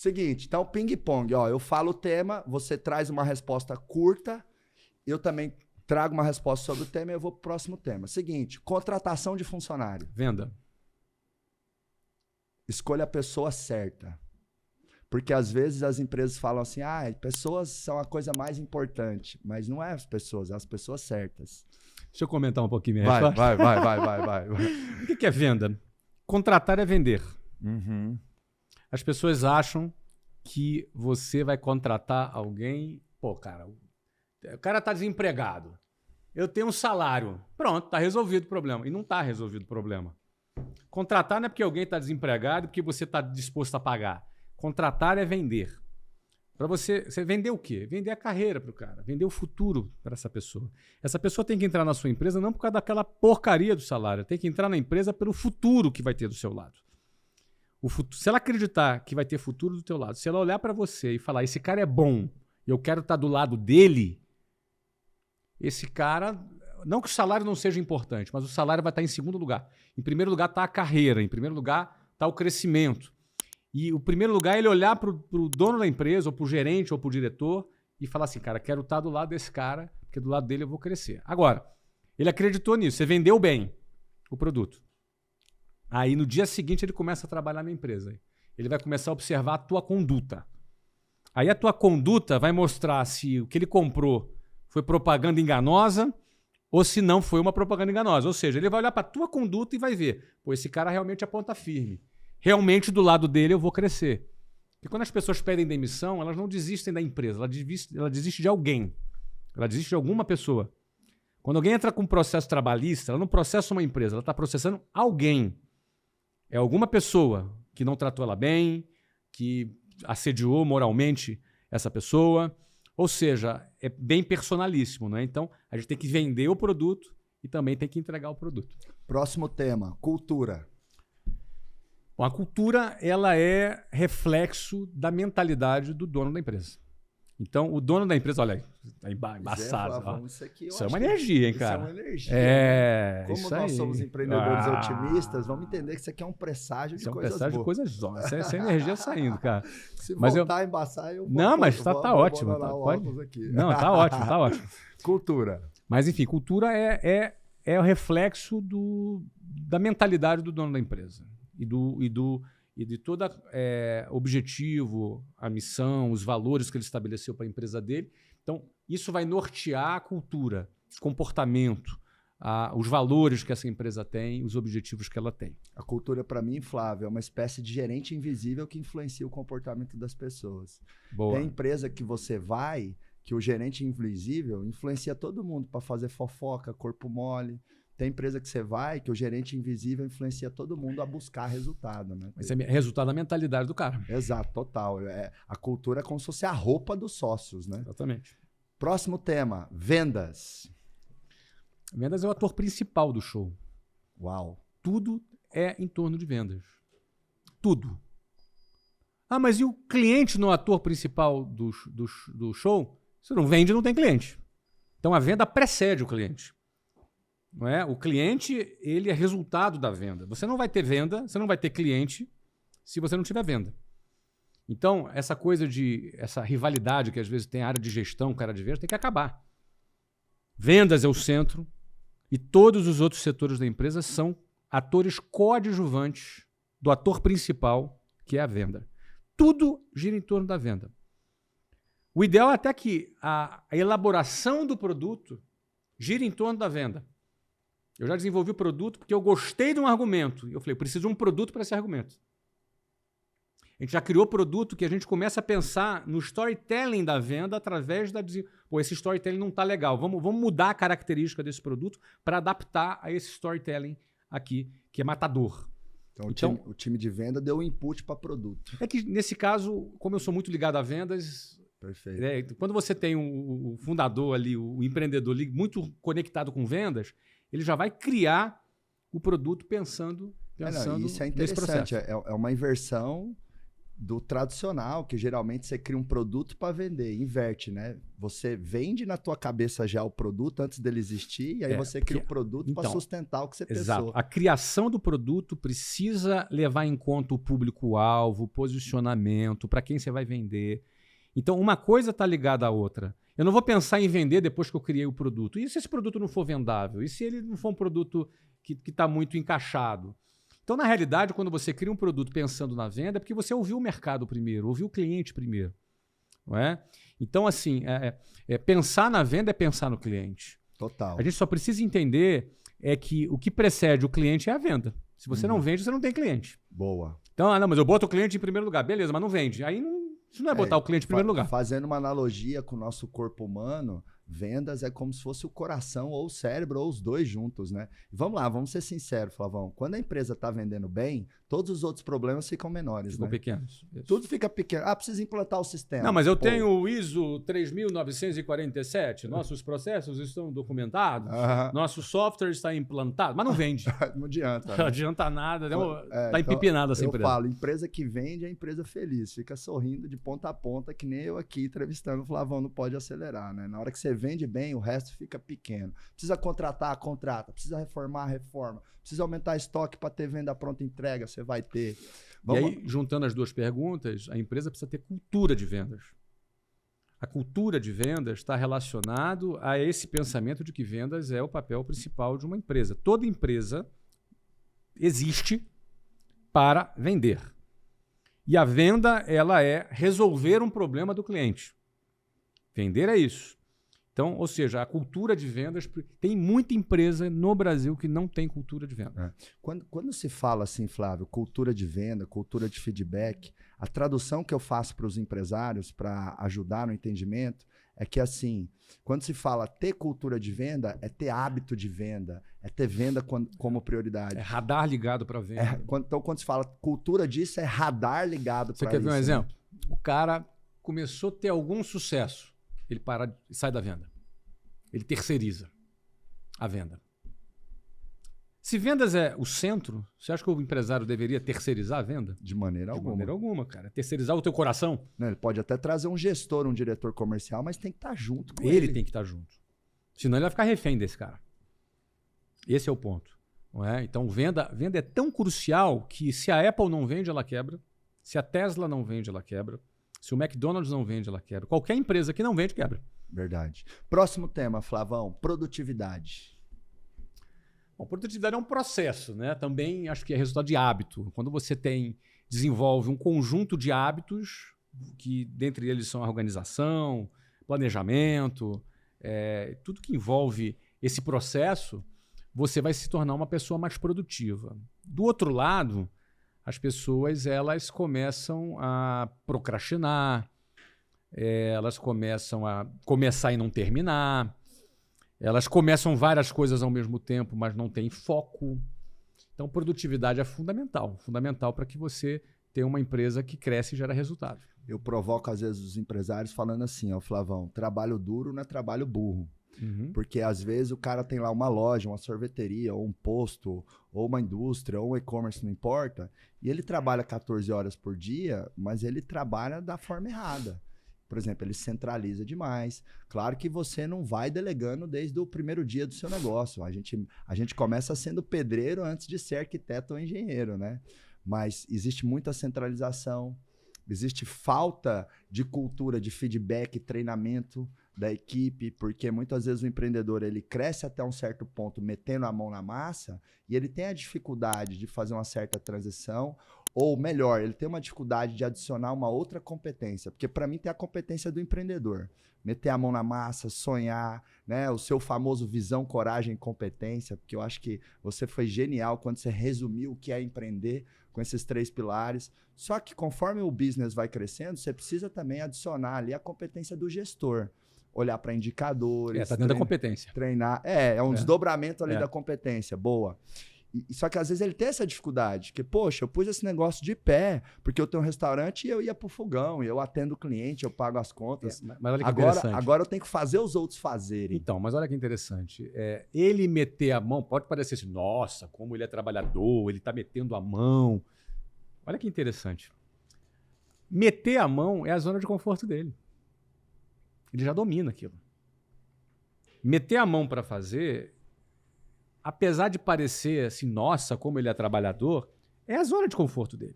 Seguinte, então ping-pong, ó, eu falo o tema, você traz uma resposta curta, eu também trago uma resposta sobre o tema e eu vou pro próximo tema. Seguinte, contratação de funcionário. Venda. Escolha a pessoa certa. Porque às vezes as empresas falam assim, pessoas são a coisa mais importante, mas não é as pessoas certas. Deixa eu comentar um pouquinho minha Vai. O que é venda? Contratar é vender. Uhum. As pessoas acham que você vai contratar alguém... Pô, cara, o cara tá desempregado. Eu tenho um salário. Pronto, tá resolvido o problema. E não tá resolvido o problema. Contratar não é porque alguém está desempregado e porque você está disposto a pagar. Contratar é vender. Para você vender o quê? Vender a carreira para o cara, vender o futuro para essa pessoa. Essa pessoa tem que entrar na sua empresa não por causa daquela porcaria do salário, tem que entrar na empresa pelo futuro que vai ter do seu lado. Se ela acreditar que vai ter futuro do teu lado, se ela olhar para você e falar, esse cara é bom, eu quero estar do lado dele, esse cara... Não que o salário não seja importante, mas o salário vai estar em segundo lugar. Em primeiro lugar está a carreira, em primeiro lugar está o crescimento. E o primeiro lugar é ele olhar para o dono da empresa, ou para o gerente, ou para o diretor, e falar assim, cara, quero estar do lado desse cara, porque do lado dele eu vou crescer. Agora, ele acreditou nisso, você vendeu bem o produto. Aí no dia seguinte ele começa a trabalhar na empresa. Ele vai começar a observar a tua conduta. Aí a tua conduta vai mostrar se o que ele comprou foi propaganda enganosa, ou se não foi uma propaganda enganosa. Ou seja, ele vai olhar para a tua conduta e vai ver, pô, esse cara realmente é ponta firme. Realmente do lado dele eu vou crescer. Porque quando as pessoas pedem demissão, elas não desistem da empresa, ela desiste de alguém. Ela desiste de alguma pessoa. Quando alguém entra com um processo trabalhista, ela não processa uma empresa, ela está processando alguém. É alguma pessoa que não tratou ela bem, que assediou moralmente essa pessoa. Ou seja, é bem personalíssimo, né? Então, a gente tem que vender o produto e também tem que entregar o produto. Próximo tema, cultura. Bom, a cultura, ela é reflexo da mentalidade do dono da empresa. Então, o dono da empresa, olha aí, tá embaçado. Isso é uma energia, hein, cara? Isso é uma energia. Como nós somos empreendedores otimistas, vamos entender que isso aqui é um presságio de coisas boas. É um presságio de coisas boas. Essa é energia saindo, cara. Se voltar a embaçar, eu vou... Não, mas tá ótimo. Não, tá ótimo, tá ótimo. Cultura. Mas, enfim, cultura é o reflexo da mentalidade do dono da empresa. E de todo objetivo, a missão, os valores que ele estabeleceu para a empresa dele. Então, isso vai nortear a cultura, comportamento, os valores que essa empresa tem, os objetivos que ela tem. A cultura, para mim, Flávio, é uma espécie de gerente invisível que influencia o comportamento das pessoas. Boa. Tem empresa que você vai, que o gerente invisível influencia todo mundo para fazer fofoca, corpo mole. Tem empresa que você vai, que o gerente invisível influencia todo mundo a buscar resultado, né? Isso é resultado da mentalidade do cara. Exato, total. A cultura é como se fosse a roupa dos sócios, né? Exatamente. Próximo tema, vendas. Vendas é o ator principal do show. Uau. Tudo é em torno de vendas. Tudo. Ah, mas e o cliente não é o ator principal do show? Se não vende, não tem cliente. Então a venda precede o cliente. Não é? O cliente, ele é resultado da venda. Você não vai ter venda, você não vai ter cliente se você não tiver venda. Então, essa rivalidade que às vezes tem a área de gestão, cara de venda, tem que acabar. Vendas é o centro e todos os outros setores da empresa são atores coadjuvantes do ator principal, que é a venda. Tudo gira em torno da venda. O ideal é até que a elaboração do produto gira em torno da venda. Eu já desenvolvi o produto porque eu gostei de um argumento. Eu falei, eu preciso de um produto para esse argumento. A gente já criou produto que a gente começa a pensar no storytelling da venda através da... Pô, esse storytelling não está legal. Vamos mudar a característica desse produto para adaptar a esse storytelling aqui, que é matador. Então o time de venda deu um input para produto. É que, nesse caso, como eu sou muito ligado a vendas... Perfeito. Quando você tem o fundador ali, o empreendedor ali, muito conectado com vendas, ele já vai criar o produto pensando isso é nesse processo. É uma inversão do tradicional, que geralmente você cria um produto para vender, inverte, né? Você vende na tua cabeça já o produto antes dele existir, e aí você cria o produto para sustentar o que você pensou. A criação do produto precisa levar em conta o público-alvo, o posicionamento, para quem você vai vender. Então, uma coisa está ligada à outra. Eu não vou pensar em vender depois que eu criei o produto. E se esse produto não for vendável? E se ele não for um produto que está muito encaixado? Então, na realidade, quando você cria um produto pensando na venda, é porque você ouviu o mercado primeiro, ouviu o cliente primeiro. Não é? Então, assim, pensar na venda é pensar no cliente. Total. A gente só precisa entender que o que precede o cliente é a venda. Se você não vende, você não tem cliente. Boa. Então, não, mas eu boto o cliente em primeiro lugar. Beleza, mas não vende. Aí isso não é botar o cliente em primeiro lugar. Fazendo uma analogia com o nosso corpo humano, vendas é como se fosse o coração ou o cérebro ou os dois juntos, né? Vamos lá, vamos ser sinceros, Flavão. Quando a empresa está vendendo bem, todos os outros problemas ficam menores, ficam né? pequenos. Isso. Tudo fica pequeno. Precisa implantar o sistema. Não, mas eu tenho o ISO 3947, nossos processos estão documentados, nosso software está implantado, mas não vende. Não adianta. Não adianta nada, está empipinada essa empresa. Eu falo, empresa que vende é empresa feliz, fica sorrindo de ponta a ponta, que nem eu aqui entrevistando o Flavão, não pode acelerar, né? Na hora que você vende bem, o resto fica pequeno. Precisa contratar, contrata. Precisa reformar, reforma. Precisa aumentar estoque para ter venda pronta entrega, você vai ter. E aí, juntando as duas perguntas, a empresa precisa ter cultura de vendas. A cultura de vendas está relacionado a esse pensamento de que vendas é o papel principal de uma empresa. Toda empresa existe para vender. E a venda, ela é resolver um problema do cliente. Vender é isso. Então, ou seja, a cultura de vendas... Tem muita empresa no Brasil que não tem cultura de venda. Quando se fala assim, Flávio, cultura de venda, cultura de feedback, a tradução que eu faço para os empresários para ajudar no entendimento é que, assim, quando se fala ter cultura de venda, é ter hábito de venda, é ter venda como prioridade. É radar ligado para venda. Então, quando se fala cultura disso, é radar ligado para isso. Você quer ver um exemplo? O cara começou a ter algum sucesso. Ele sai da venda. Ele terceiriza a venda. Se vendas é o centro, você acha que o empresário deveria terceirizar a venda? De maneira alguma. De maneira alguma, cara. Terceirizar o teu coração. Não, ele pode até trazer um gestor, um diretor comercial, mas tem que estar junto com ele. Ele tem que estar junto. Senão ele vai ficar refém desse cara. Esse é o ponto. Não é? Então, venda é tão crucial que se a Apple não vende, ela quebra. Se a Tesla não vende, ela quebra. Se o McDonald's não vende, ela quebra. Qualquer empresa que não vende, quebra. Verdade. Próximo tema, Flavão, produtividade. Bom, produtividade é um processo, né? Também acho que é resultado de hábito. Quando você desenvolve um conjunto de hábitos, que dentre eles são a organização, planejamento, tudo que envolve esse processo, você vai se tornar uma pessoa mais produtiva. Do outro lado, as pessoas elas começam a procrastinar, elas começam a começar e não terminar, elas começam várias coisas ao mesmo tempo, mas não têm foco. Então, produtividade é fundamental para que você tenha uma empresa que cresce e gera resultado. Eu provoco, às vezes, os empresários falando assim, ó, Flavão, trabalho duro não é trabalho burro. Porque às vezes o cara tem lá uma loja, uma sorveteria, ou um posto, ou uma indústria, ou um e-commerce, não importa, e ele trabalha 14 horas por dia, mas ele trabalha da forma errada. Por exemplo, ele centraliza demais. Claro que você não vai delegando desde o primeiro dia do seu negócio. A gente começa sendo pedreiro antes de ser arquiteto ou engenheiro, né? Mas existe muita centralização, existe falta de cultura, de feedback, treinamento da equipe, porque muitas vezes o empreendedor ele cresce até um certo ponto metendo a mão na massa e ele tem a dificuldade de fazer uma certa transição, ou melhor, ele tem uma dificuldade de adicionar uma outra competência, porque para mim tem a competência do empreendedor, meter a mão na massa, sonhar, né? O seu famoso visão, coragem e competência, porque eu acho que você foi genial quando você resumiu o que é empreender com esses 3 pilares. Só que conforme o business vai crescendo, você precisa também adicionar ali a competência do gestor. Olhar para indicadores. Tá dentro da competência. Treinar. É um desdobramento ali da competência. Boa. Só que às vezes ele tem essa dificuldade. Que, poxa, eu pus esse negócio de pé, porque eu tenho um restaurante e eu ia pro fogão, e eu atendo o cliente, eu pago as contas. Mas olha que interessante. Agora eu tenho que fazer os outros fazerem. Então, mas olha que interessante. Ele meter a mão, pode parecer assim, nossa, como ele é trabalhador, ele está metendo a mão. Olha que interessante. Meter a mão é a zona de conforto dele. Ele já domina aquilo. Meter a mão para fazer, apesar de parecer assim, nossa, como ele é trabalhador, é a zona de conforto dele.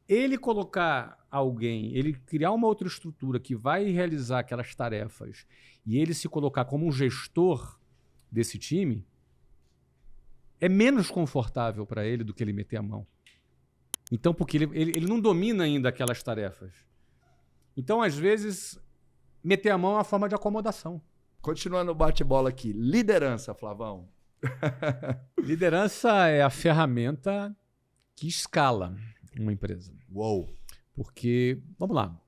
Ele colocar alguém, ele criar uma outra estrutura que vai realizar aquelas tarefas e ele se colocar como um gestor desse time, é menos confortável para ele do que ele meter a mão. Então, porque ele não domina ainda aquelas tarefas. Então, às vezes, meter a mão é uma forma de acomodação. Continuando o bate-bola aqui. Liderança, Flavão. Liderança é a ferramenta que escala uma empresa. Uou! Porque, vamos lá,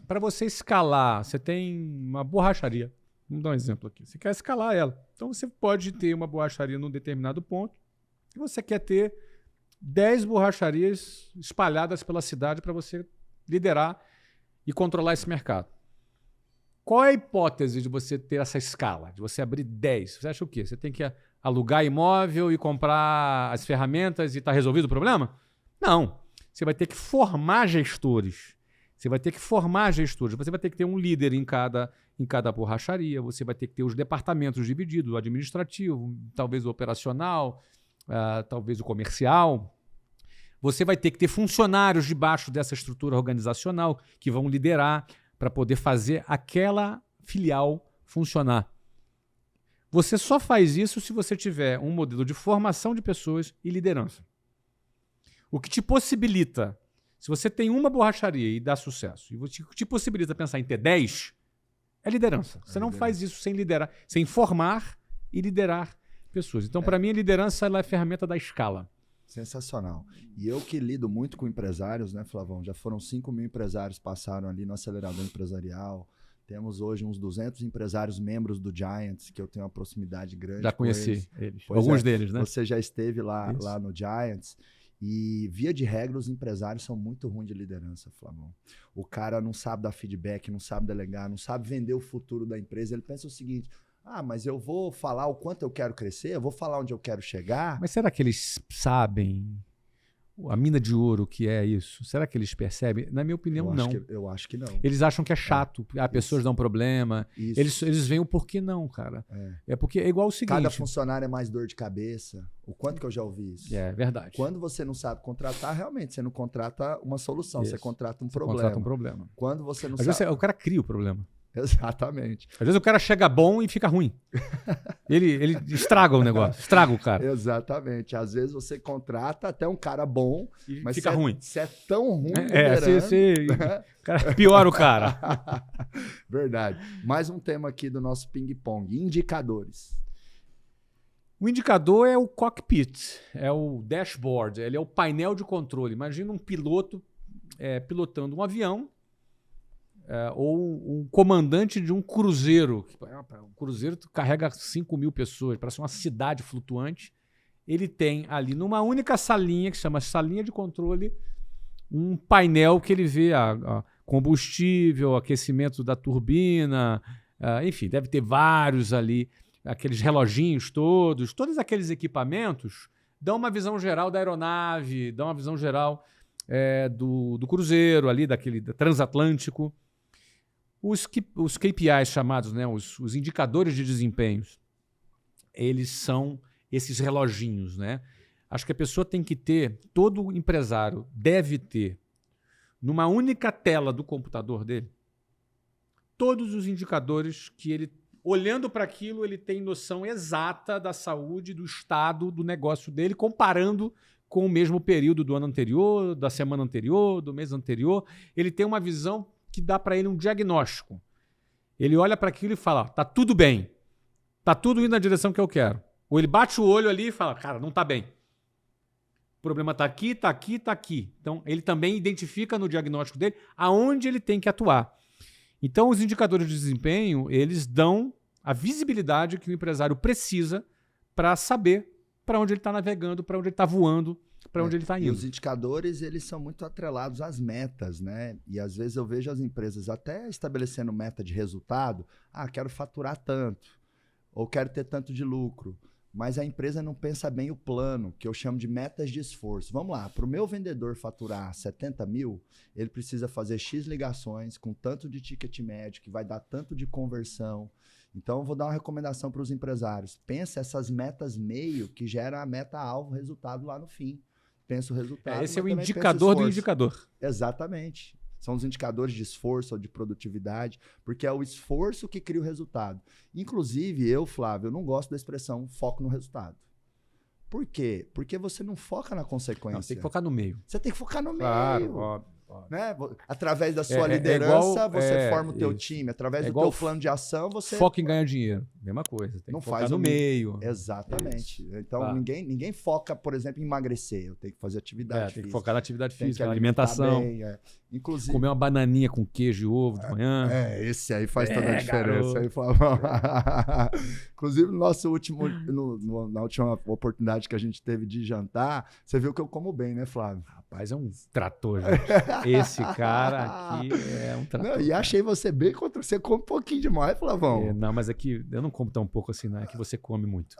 para você escalar, você tem uma borracharia. Vamos dar um exemplo aqui. Você quer escalar ela. Então, você pode ter uma borracharia num determinado ponto e você quer ter 10 borracharias espalhadas pela cidade para você liderar e controlar esse mercado. Qual é a hipótese de você ter essa escala, de você abrir 10? Você acha o quê? Você tem que alugar imóvel e comprar as ferramentas e está resolvido o problema? Não. Você vai ter que formar gestores. Você vai ter que ter um líder em cada borracharia. Você vai ter que ter os departamentos divididos, o administrativo, talvez o operacional, talvez o comercial. Você vai ter que ter funcionários debaixo dessa estrutura organizacional que vão liderar para poder fazer aquela filial funcionar. Você só faz isso se você tiver um modelo de formação de pessoas e liderança. O que te possibilita, se você tem uma borracharia e dá sucesso, e o que te possibilita pensar em ter 10, é liderança. Você não faz isso sem liderar, sem formar e liderar pessoas. Então, para mim, a liderança ela é a ferramenta da escala. Sensacional. E eu que lido muito com empresários, né, Flavão? Já foram 5 mil empresários passaram ali no acelerador empresarial. Temos hoje uns 200 empresários membros do Giants, que eu tenho uma proximidade grande. Já conheci eles. Pois alguns deles, né? Você já esteve lá no Giants. E, via de regra, os empresários são muito ruins de liderança, Flavão. O cara não sabe dar feedback, não sabe delegar, não sabe vender o futuro da empresa. Ele pensa o seguinte... mas eu vou falar o quanto eu quero crescer, eu vou falar onde eu quero chegar. Mas será que eles sabem a mina de ouro que é isso? Será que eles percebem? Na minha opinião, não. Eu acho que não. Eles acham que é chato, pessoas dão problema. Eles veem o porquê não, cara. É porque é igual o seguinte... Cada funcionário é mais dor de cabeça. O quanto que eu já ouvi isso? É verdade. Quando você não sabe contratar, realmente, você não contrata uma solução, isso. Você contrata um você problema. Contrata um problema. Quando você não Às vezes o cara cria o problema. Exatamente. Às vezes o cara chega bom e fica ruim. Ele estraga o negócio, estraga o cara. Exatamente. Às vezes você contrata até um cara bom, e mas fica ruim. Você é tão ruim cara, piora o cara. Verdade. Mais um tema aqui do nosso ping-pong. Indicadores. O indicador é o cockpit, é o dashboard, ele é o painel de controle. Imagina um piloto pilotando um avião, ou um comandante de um cruzeiro. O cruzeiro carrega 5 mil pessoas, parece uma cidade flutuante. Ele tem ali numa única salinha, que se chama salinha de controle, um painel que ele vê combustível, aquecimento da turbina, enfim, deve ter vários ali, aqueles reloginhos todos aqueles equipamentos dão uma visão geral da aeronave, dão uma visão geral do cruzeiro ali, daquele transatlântico. Os KPIs chamados, né, os indicadores de desempenhos, eles são esses reloginhos, né? Acho que a pessoa tem que ter, todo empresário deve ter, numa única tela do computador dele, todos os indicadores que ele, olhando para aquilo, ele tem noção exata da saúde, do estado do negócio dele, comparando com o mesmo período do ano anterior, da semana anterior, do mês anterior. Ele tem uma visão que dá para ele um diagnóstico. Ele olha para aquilo e fala, tá tudo bem, tá tudo indo na direção que eu quero. Ou ele bate o olho ali e fala, cara, não tá bem. O problema tá aqui, tá aqui, tá aqui. Então, ele também identifica no diagnóstico dele aonde ele tem que atuar. Então, os indicadores de desempenho, eles dão a visibilidade que o empresário precisa para saber para onde ele está navegando, para onde ele está voando, para onde ele está indo. E os indicadores, eles são muito atrelados às metas, né? E às vezes eu vejo as empresas até estabelecendo meta de resultado. Quero faturar tanto, ou quero ter tanto de lucro. mas a empresa não pensa bem o plano, que eu chamo de metas de esforço. Vamos lá, para o meu vendedor faturar 70 mil, ele precisa fazer X ligações com tanto de ticket médio, que vai dar tanto de conversão. Então, eu vou dar uma recomendação para os empresários. Pensa essas metas meio que geram a meta-alvo, resultado lá no fim. Pensa o resultado. Esse é o indicador do indicador. Exatamente. São os indicadores de esforço ou de produtividade, porque é o esforço que cria o resultado. Inclusive, eu, Flávio, eu não gosto da expressão foco no resultado. Por quê? Porque você não foca na consequência. Não, você tem que focar no meio. Você tem que focar no claro, meio. Óbvio. Né? Através da sua liderança, você forma o teu isso. time. Através do teu plano de ação, você... Foca em ganhar dinheiro. Mesma coisa. Tem não que focar faz no meio. Exatamente. Isso. Então, ninguém foca, por exemplo, em emagrecer. Eu tenho que fazer atividade física. Tem que focar na atividade física, na alimentação. Bem, Inclusive... Comer uma bananinha com queijo e ovo de manhã. Esse aí faz toda a diferença. Aí, inclusive, no nosso último, na última oportunidade que a gente teve de jantar, você viu que eu como bem, né, Flávio? Rapaz, é um trator, gente. Esse cara aqui é um trator. Não, e achei você bem contra... Você come um pouquinho demais, Flavão. Não, mas é que eu não como tão pouco assim, não. É que você come muito.